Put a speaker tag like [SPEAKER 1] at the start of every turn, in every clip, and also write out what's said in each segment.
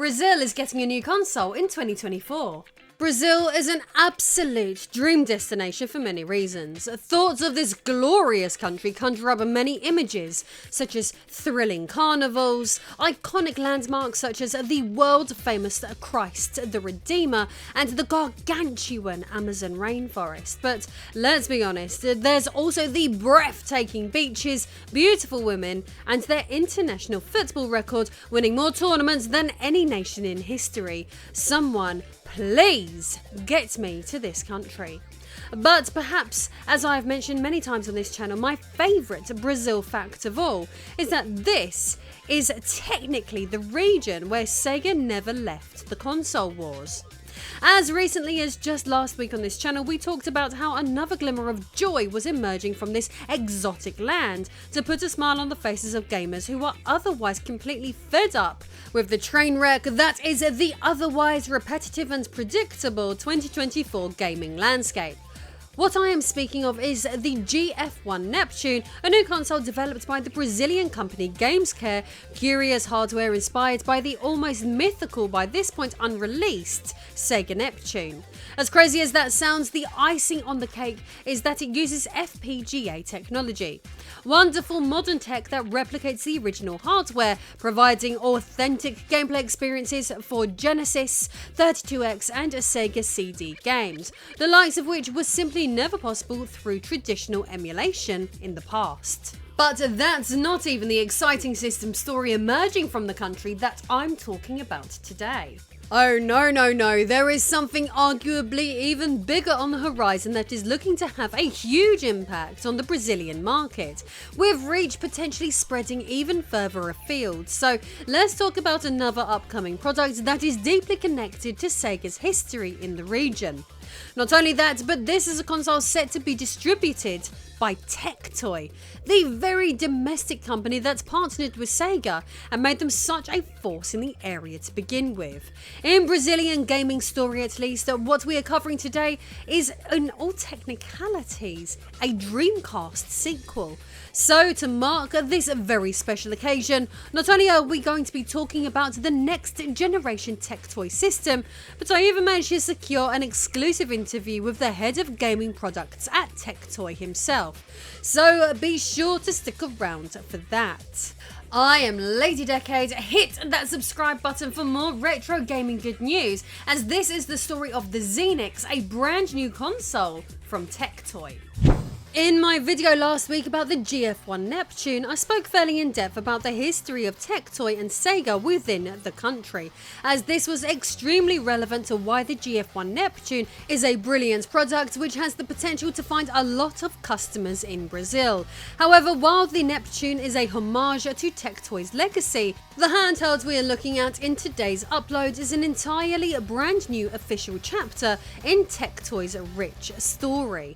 [SPEAKER 1] Brazil is getting a new console in 2024. Brazil is an absolute dream destination for many reasons. Thoughts of this glorious country conjure up many images, such as thrilling carnivals, iconic landmarks such as the world-famous Christ the Redeemer, and the gargantuan Amazon rainforest. But let's be honest, there's also the breathtaking beaches, beautiful women, and their international football record, winning more tournaments than any nation in history. Someone please get me to this country. But perhaps, as I've mentioned many times on this channel, my favourite Brazil fact of all is that this is technically the region where Sega never left the console wars. As recently as just last week on this channel, we talked about how another glimmer of joy was emerging from this exotic land to put a smile on the faces of gamers who are otherwise completely fed up with the train wreck that is the otherwise repetitive and predictable 2024 gaming landscape. What I am speaking of is the GF1 Neptune, a new console developed by the Brazilian company Gamescare, curious hardware inspired by the almost mythical, by this point unreleased, Sega Neptune. As crazy as that sounds, the icing on the cake is that it uses FPGA technology. Wonderful modern tech that replicates the original hardware, providing authentic gameplay experiences for Genesis, 32X and Sega CD games, the likes of which were simply never possible through traditional emulation in the past. But that's not even the exciting system story emerging from the country that I'm talking about today. Oh no, there is something arguably even bigger on the horizon that is looking to have a huge impact on the Brazilian market, with reach potentially spreading even further afield. So let's talk about another upcoming product that is deeply connected to Sega's history in the region. Not only that, but this is a console set to be distributed by TecToy, the very domestic company that's partnered with Sega and made them such a force in the area to begin with. In Brazilian gaming story at least, what we are covering today is, in all technicalities, a Dreamcast sequel. So to mark this very special occasion, not only are we going to be talking about the next generation TecToy system, but I even managed to secure an exclusive interview with the head of gaming products at TecToy himself. So be sure to stick around for that. I am Lady Decade. Hit that subscribe button for more retro gaming good news, as this is the story of the Zeenix, a brand new console from TecToy. In my video last week about the GF1 Neptune, I spoke fairly in depth about the history of TecToy and Sega within the country, as this was extremely relevant to why the GF1 Neptune is a brilliant product which has the potential to find a lot of customers in Brazil. However, while the Neptune is a homage to TecToy's legacy, the handheld we are looking at in today's upload is an entirely brand new official chapter in TecToy's rich story.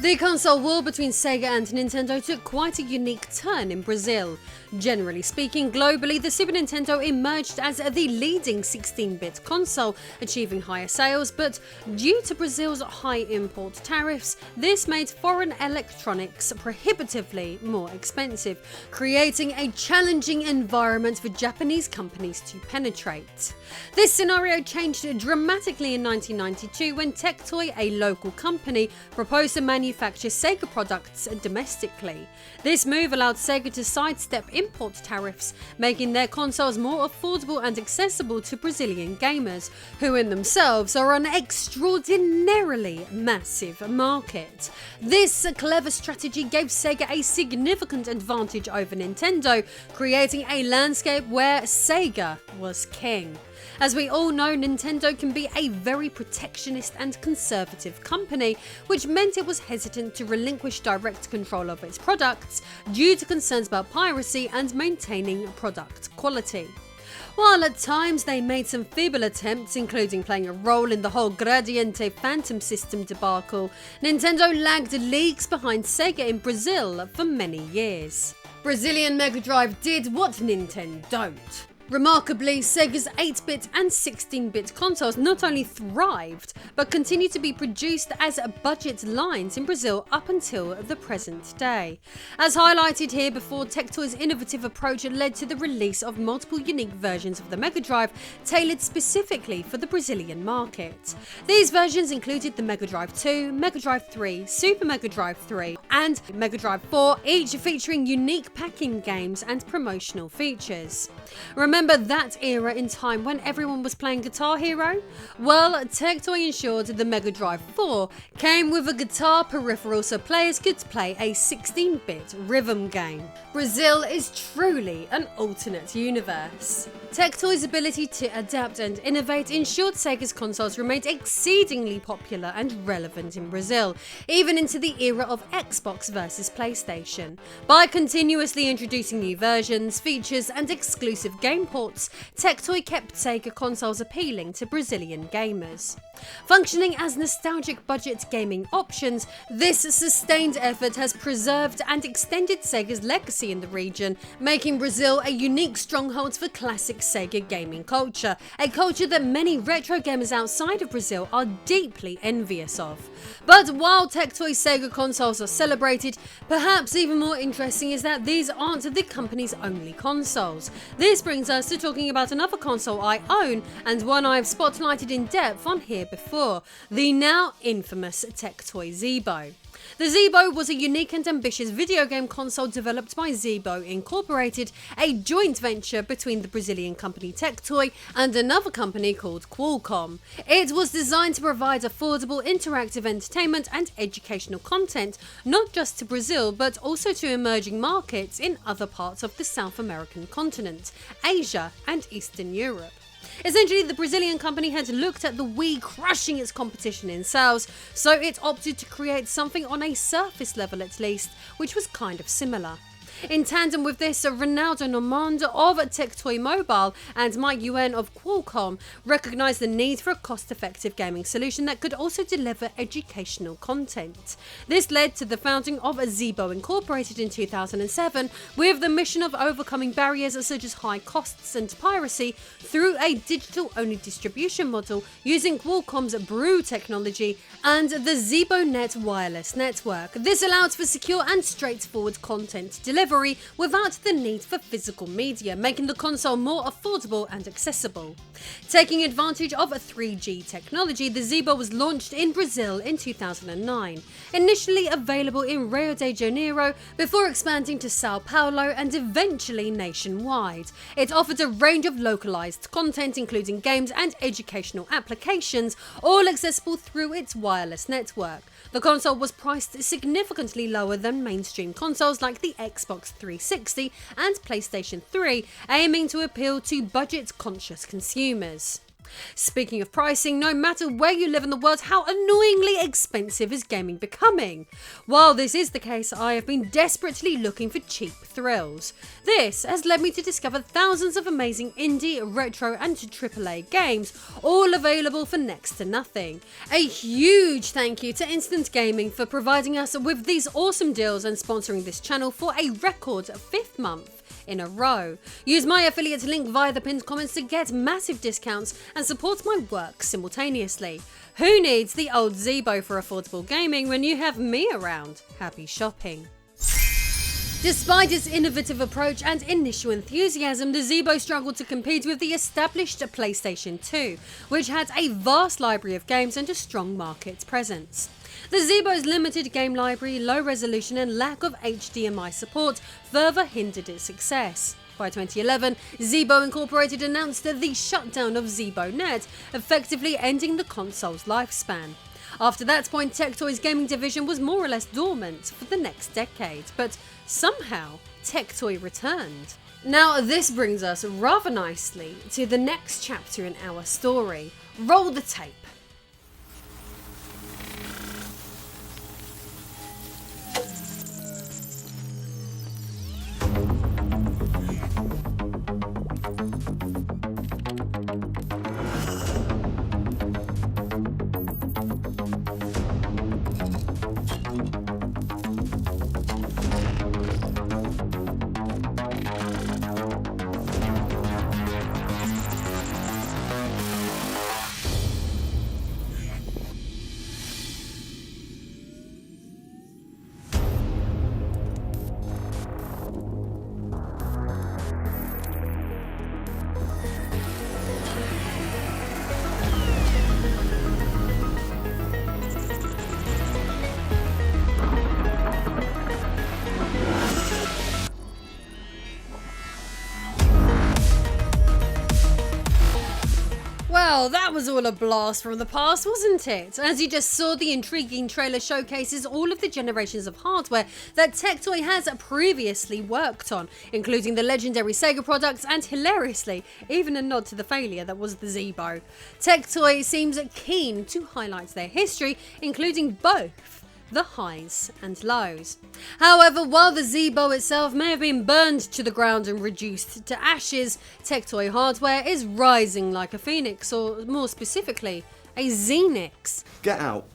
[SPEAKER 1] The console war between Sega and Nintendo took quite a unique turn in Brazil. Generally speaking, globally, the Super Nintendo emerged as the leading 16-bit console, achieving higher sales, but due to Brazil's high import tariffs, this made foreign electronics prohibitively more expensive, creating a challenging environment for Japanese companies to penetrate. This scenario changed dramatically in 1992 when TecToy, a local company, proposed to manufacture Sega products domestically. This move allowed Sega to sidestep import tariffs, making their consoles more affordable and accessible to Brazilian gamers, who in themselves are an extraordinarily massive market. This clever strategy gave Sega a significant advantage over Nintendo, creating a landscape where Sega was king. As we all know, Nintendo can be a very protectionist and conservative company, which meant it was hesitant to relinquish direct control of its products due to concerns about piracy and maintaining product quality. While at times they made some feeble attempts, including playing a role in the whole Gradiente Phantom System debacle, Nintendo lagged leagues behind Sega in Brazil for many years. Brazilian MegaDrive did what Nintendo don't. Remarkably, Sega's 8-bit and 16-bit consoles not only thrived, but continue to be produced as budget lines in Brazil up until the present day. As highlighted here before, TecToy's innovative approach led to the release of multiple unique versions of the MegaDrive tailored specifically for the Brazilian market. These versions included the MegaDrive 2, MegaDrive 3, Super MegaDrive 3 and MegaDrive 4, each featuring unique packing games and promotional features. Remember that era in time when everyone was playing Guitar Hero? Well, TecToy ensured the MegaDrive 4 came with a guitar peripheral so players could play a 16-bit rhythm game. Brazil is truly an alternate universe. TecToy's ability to adapt and innovate ensured Sega's consoles remained exceedingly popular and relevant in Brazil, even into the era of Xbox versus PlayStation. By continuously introducing new versions, features and exclusive game ports, TecToy kept Sega consoles appealing to Brazilian gamers. Functioning as nostalgic budget gaming options, this sustained effort has preserved and extended Sega's legacy in the region, making Brazil a unique stronghold for classic Sega gaming culture, a culture that many retro gamers outside of Brazil are deeply envious of. But while TecToy Sega consoles are celebrated, perhaps even more interesting is that these aren't the company's only consoles. This brings us to talking about another console I own, and one I've spotlighted in depth on here before, the now infamous TecToy Zeebo. The Zeebo was a unique and ambitious video game console developed by Zeebo Incorporated, a joint venture between the Brazilian company TecToy and another company called Qualcomm. It was designed to provide affordable interactive entertainment and educational content, not just to Brazil but also to emerging markets in other parts of the South American continent, Asia and Eastern Europe. Essentially, the Brazilian company had looked at the Wii crushing its competition in sales, so it opted to create something on a surface level at least, which was kind of similar. In tandem with this, Ronaldo Normand of TecToy Mobile and Mike Yuen of Qualcomm recognised the need for a cost-effective gaming solution that could also deliver educational content. This led to the founding of Zeebo Incorporated in 2007 with the mission of overcoming barriers such as high costs and piracy through a digital-only distribution model using Qualcomm's Brew technology and the ZeeboNet wireless network. This allowed for secure and straightforward content delivery without the need for physical media, making the console more affordable and accessible. Taking advantage of 3G technology, the Zeebo was launched in Brazil in 2009, initially available in Rio de Janeiro before expanding to Sao Paulo and eventually nationwide. It offered a range of localized content including games and educational applications, all accessible through its wireless network. The console was priced significantly lower than mainstream consoles like the Xbox 360 and PlayStation 3, aiming to appeal to budget-conscious consumers. Speaking of pricing, no matter where you live in the world, how annoyingly expensive is gaming becoming? While this is the case, I have been desperately looking for cheap thrills. This has led me to discover thousands of amazing indie, retro and AAA games, all available for next to nothing. A huge thank you to Instant Gaming for providing us with these awesome deals and sponsoring this channel for a record 5th month in a row. Use my affiliate link via the pinned comments to get massive discounts and support my work simultaneously. Who needs the old Zeebo for affordable gaming when you have me around? Happy shopping. Despite its innovative approach and initial enthusiasm, the Zeebo struggled to compete with the established PlayStation 2, which had a vast library of games and a strong market presence. The Zeebo's limited game library, low resolution and lack of HDMI support further hindered its success. By 2011, Zeebo Incorporated announced the shutdown of ZeeboNet, effectively ending the console's lifespan. After that point, TecToy's gaming division was more or less dormant for the next decade, but somehow TecToy returned. Now this brings us rather nicely to the next chapter in our story. Roll the tape. Well, that was all a blast from the past, wasn't it? As you just saw, the intriguing trailer showcases all of the generations of hardware that TecToy has previously worked on, including the legendary Sega products and, hilariously, even a nod to the failure that was the Zeebo. TecToy seems keen to highlight their history, including both the highs and lows. However, while the Zeebo itself may have been burned to the ground and reduced to ashes, TecToy hardware is rising like a phoenix, or more specifically, a Zeenix.
[SPEAKER 2] Get out.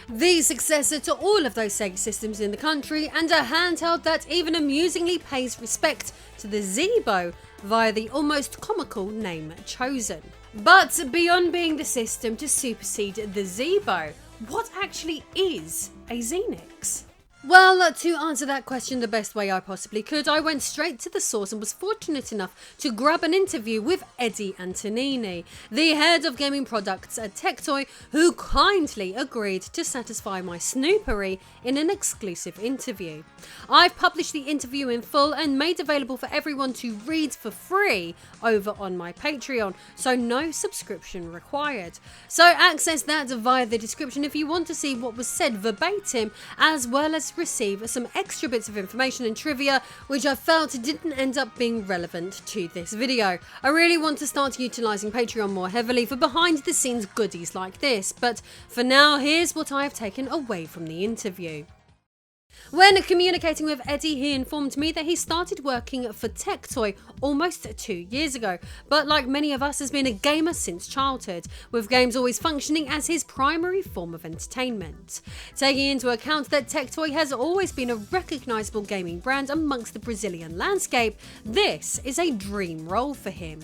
[SPEAKER 1] The successor to all of those Sega systems in the country, and a handheld that even amusingly pays respect to the Zeebo via the almost comical name chosen. But beyond being the system to supersede the Zeebo, what actually is a Zeenix? Well, to answer that question the best way I possibly could, I went straight to the source and was fortunate enough to grab an interview with Eddie Antonini, the head of gaming products at TecToy, who kindly agreed to satisfy my snoopery in an exclusive interview. I've published the interview in full and made available for everyone to read for free over on my Patreon, so no subscription required. So access that via the description if you want to see what was said verbatim, as well as receive some extra bits of information and trivia which I felt didn't end up being relevant to this video. I really want to start utilising Patreon more heavily for behind the scenes goodies like this, but for now, here's what I have taken away from the interview. When communicating with Eddie, he informed me that he started working for TecToy almost 2 years ago, but like many of us has been a gamer since childhood, with games always functioning as his primary form of entertainment. Taking into account that TecToy has always been a recognisable gaming brand amongst the Brazilian landscape, this is a dream role for him.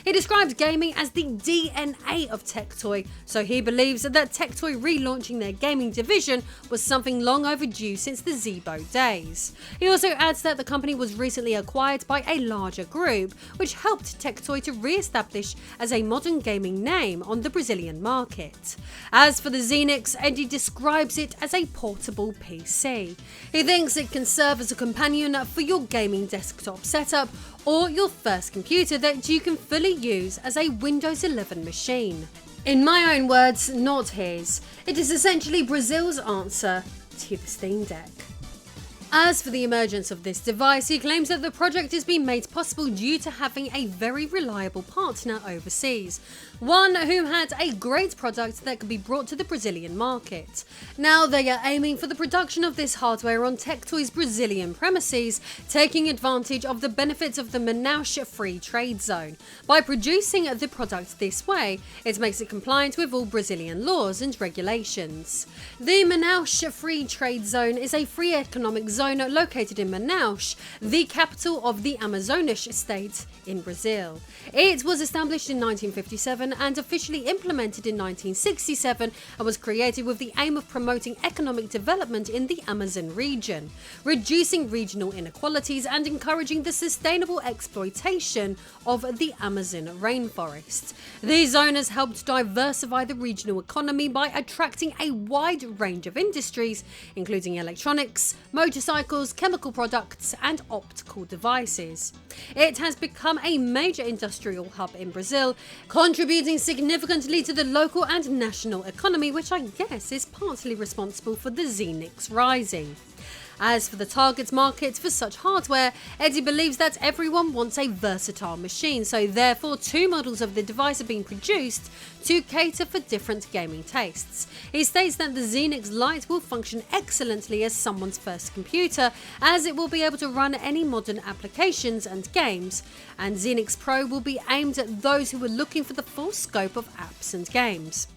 [SPEAKER 1] He described gaming as the DNA of TecToy, so he believes that TecToy relaunching their gaming division was something long overdue since the Zeebo days. He also adds that the company was recently acquired by a larger group, which helped TecToy to re-establish as a modern gaming name on the Brazilian market. As for the Zeenix, Eddie describes it as a portable PC. He thinks it can serve as a companion for your gaming desktop setup, or your first computer that you can fully use as a Windows 11 machine. In my own words, not his, it is essentially Brazil's answer to the Steam Deck. As for the emergence of this device, he claims that the project has been made possible due to having a very reliable partner overseas, one who had a great product that could be brought to the Brazilian market. Now they are aiming for the production of this hardware on TecToy's Brazilian premises, taking advantage of the benefits of the Manaus Free Trade Zone. By producing the product this way, it makes it compliant with all Brazilian laws and regulations. The Manaus Free Trade Zone is a free economic zone located in Manaus, the capital of the Amazonas state in Brazil. It was established in 1957 and officially implemented in 1967, and was created with the aim of promoting economic development in the Amazon region, reducing regional inequalities and encouraging the sustainable exploitation of the Amazon rainforest. These owners helped diversify the regional economy by attracting a wide range of industries, including electronics, motorcycles, chemical products, and optical devices. It has become a major industrial hub in Brazil, contributing significantly to the local and national economy, which I guess is partly responsible for the Zeenix rising. As for the target market for such hardware, Eddie believes that everyone wants a versatile machine, so therefore 2 models of the device are being produced to cater for different gaming tastes. He states that the Zeenix Lite will function excellently as someone's first computer, as it will be able to run any modern applications and games, and Zeenix Pro will be aimed at those who are looking for the full scope of apps and games.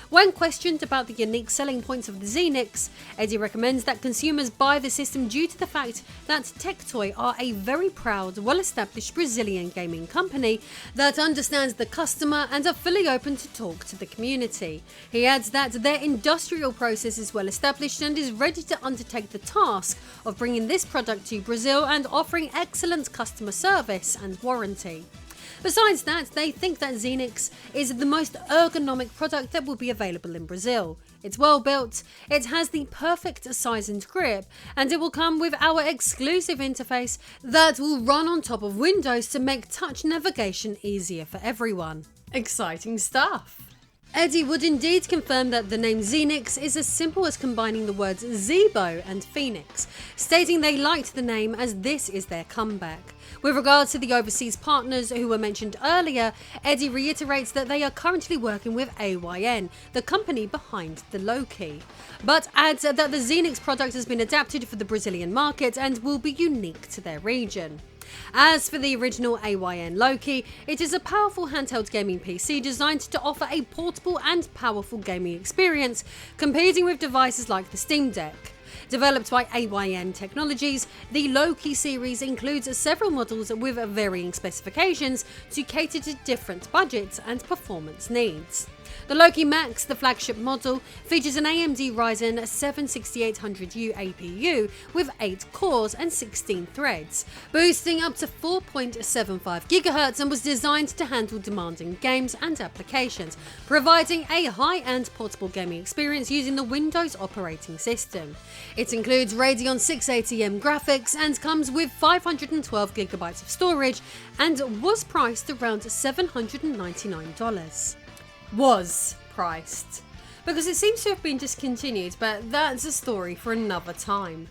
[SPEAKER 1] When questioned about the unique selling points of the Zeenix, Eddie recommends that consumers buy the system due to the fact that TecToy are a very proud, well-established Brazilian gaming company that understands the customer and are fully open to talk to the community. He adds that their industrial process is well established and is ready to undertake the task of bringing this product to Brazil and offering excellent customer service and warranty. Besides that, they think that Zeenix is the most ergonomic product that will be available in Brazil. It's well built, it has the perfect size and grip, and it will come with our exclusive interface that will run on top of Windows to make touch navigation easier for everyone. Exciting stuff. Eddie would indeed confirm that the name Zeenix is as simple as combining the words Zeebo and Phoenix, stating they liked the name as this is their comeback. With regards to the overseas partners who were mentioned earlier, Eddie reiterates that they are currently working with AYN, the company behind the Loki, but adds that the Zeenix product has been adapted for the Brazilian market and will be unique to their region. As for the original AYN Loki, it is a powerful handheld gaming PC designed to offer a portable and powerful gaming experience, competing with devices like the Steam Deck. Developed by AYN Technologies, the Loki series includes several models with varying specifications to cater to different budgets and performance needs. The Loki Max, the flagship model, features an AMD Ryzen 7 6800U APU with 8 cores and 16 threads, boosting up to 4.75 GHz, and was designed to handle demanding games and applications, providing a high-end portable gaming experience using the Windows operating system. It includes Radeon 680M graphics and comes with 512GB of storage and was priced around $799. Was priced, because it seems to have been discontinued, but that's a story for another time.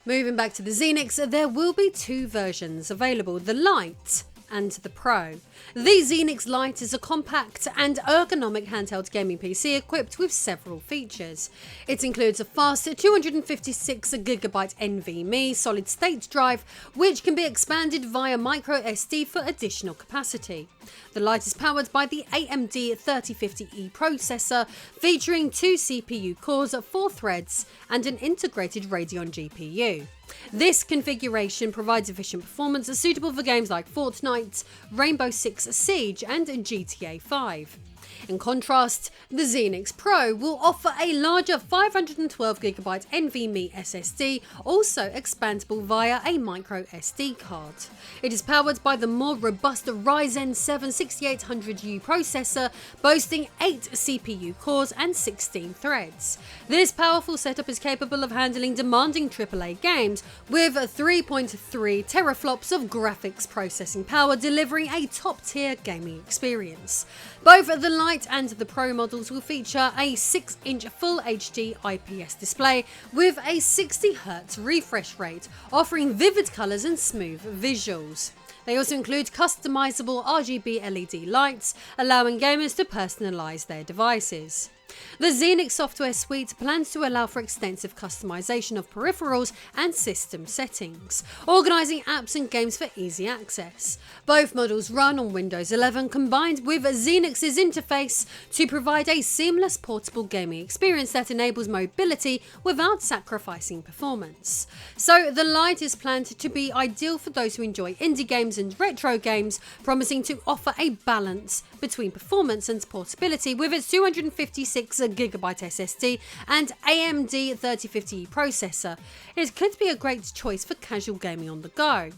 [SPEAKER 1] Moving back to the Zeenix, there will be two versions available, the Lite and the Pro. The Zeenix Lite is a compact and ergonomic handheld gaming PC equipped with several features. It includes a fast 256GB NVMe solid-state drive, which can be expanded via microSD for additional capacity. The Lite is powered by the AMD 3050E processor, featuring 2 CPU cores, 4 threads, and an integrated Radeon GPU. This configuration provides efficient performance suitable for games like Fortnite, Rainbow Six Siege, and GTA 5. In contrast, the Zeenix Pro will offer a larger 512GB NVMe SSD, also expandable via a micro SD card. It is powered by the more robust Ryzen 7 6800U processor, boasting 8 CPU cores and 16 threads. This powerful setup is capable of handling demanding AAA games, with 3.3 teraflops of graphics processing power, delivering a top-tier gaming experience. Both the Lite and the Pro models will feature a 6-inch Full HD IPS display with a 60Hz refresh rate, offering vivid colours and smooth visuals. They also include customizable RGB LED lights, allowing gamers to personalise their devices. The Zeenix software suite plans to allow for extensive customization of peripherals and system settings, organising apps and games for easy access. Both models run on Windows 11, combined with Zeenix's interface to provide a seamless portable gaming experience that enables mobility without sacrificing performance. So the Lite is planned to be ideal for those who enjoy indie games and retro games, promising to offer a balance between performance and portability with its 256GB SSD and AMD 3050E processor. It could be a great choice for casual gaming on the go.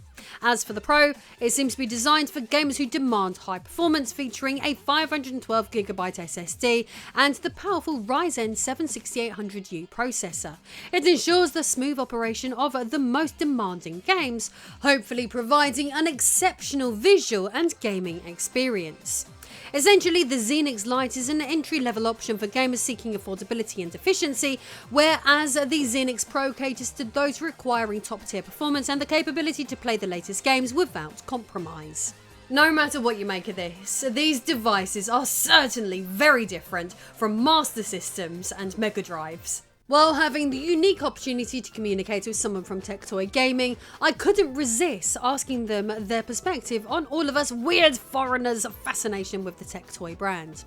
[SPEAKER 1] As for the Pro, it seems to be designed for gamers who demand high performance, featuring a 512GB SSD and the powerful Ryzen 7 6800U processor. It ensures the smooth operation of the most demanding games, hopefully providing an exceptional visual and gaming experience. Essentially, the Zeenix Lite is an entry-level option for gamers seeking affordability and efficiency, whereas the Zeenix Pro caters to those requiring top-tier performance and the capability to play the latest games without compromise. No matter what you make of this, these devices are certainly very different from MasterSystems and MegaDrives. While having the unique opportunity to communicate with someone from TecToy Gaming, I couldn't resist asking them their perspective on all of us weird foreigners' fascination with the TecToy brand.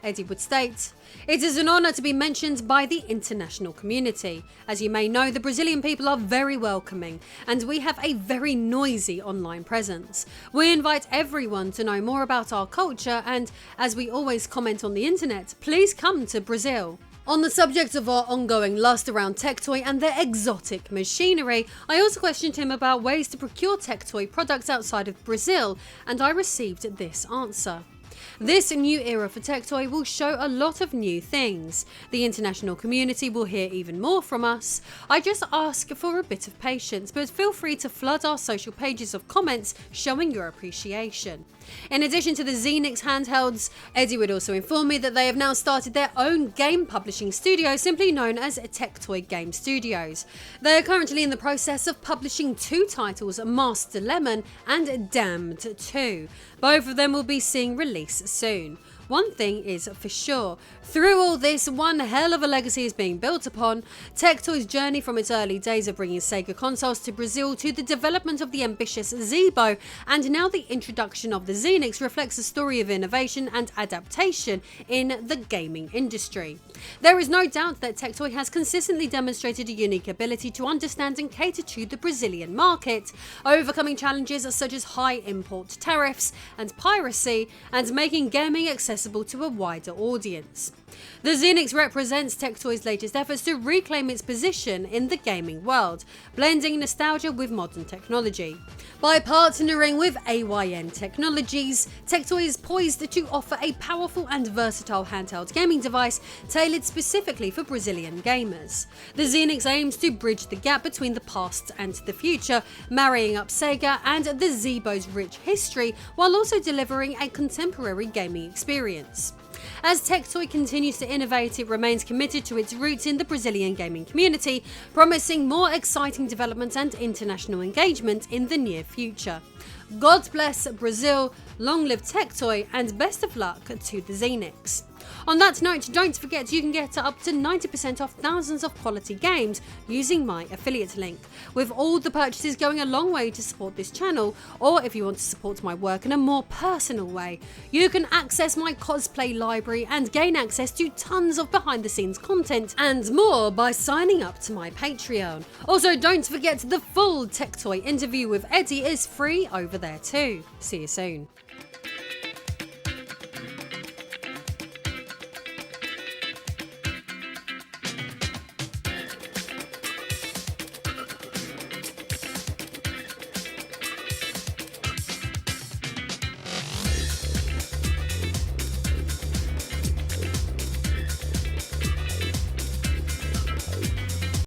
[SPEAKER 1] Eddie would state, "It is an honour to be mentioned by the international community. As you may know, the Brazilian people are very welcoming, and we have a very noisy online presence. We invite everyone to know more about our culture, and as we always comment on the internet, please come to Brazil." On the subject of our ongoing lust around TecToy and their exotic machinery, I also questioned him about ways to procure TecToy products outside of Brazil, and I received this answer. This new era for TecToy will show a lot of new things. The international community will hear even more from us. I just ask for a bit of patience, but feel free to flood our social pages of comments showing your appreciation. In addition to the Zeenix handhelds, Eddie would also inform me that they have now started their own game publishing studio, simply known as TecToy Game Studios. They are currently in the process of publishing 2 titles, Master Lemon and Damned 2. Both of them will be seeing release soon. One thing is for sure, through all this, one hell of a legacy is being built upon. TecToy's journey from its early days of bringing Sega consoles to Brazil to the development of the ambitious Zeebo and now the introduction of the Zeenix reflects a story of innovation and adaptation in the gaming industry. There is no doubt that TecToy has consistently demonstrated a unique ability to understand and cater to the Brazilian market, overcoming challenges such as high import tariffs and piracy, and making gaming accessible to a wider audience. The Zeenix represents TecToy's latest efforts to reclaim its position in the gaming world, blending nostalgia with modern technology. By partnering with AYN Technologies, TecToy is poised to offer a powerful and versatile handheld gaming device tailored specifically for Brazilian gamers. The Zeenix aims to bridge the gap between the past and the future, marrying up Sega and the Zeebo's rich history while also delivering a contemporary gaming experience. As TecToy continues to innovate, it remains committed to its roots in the Brazilian gaming community, promising more exciting developments and international engagement in the near future. God bless Brazil, long live TecToy, and best of luck to the Zeenix. On that note, don't forget you can get up to 90% off thousands of quality games using my affiliate link, with all the purchases going a long way to support this channel, or if you want to support my work in a more personal way, you can access my cosplay library and gain access to tons of behind the scenes content and more by signing up to my Patreon. Also, don't forget the full TecToy interview with Eddie is free over there too. See you soon.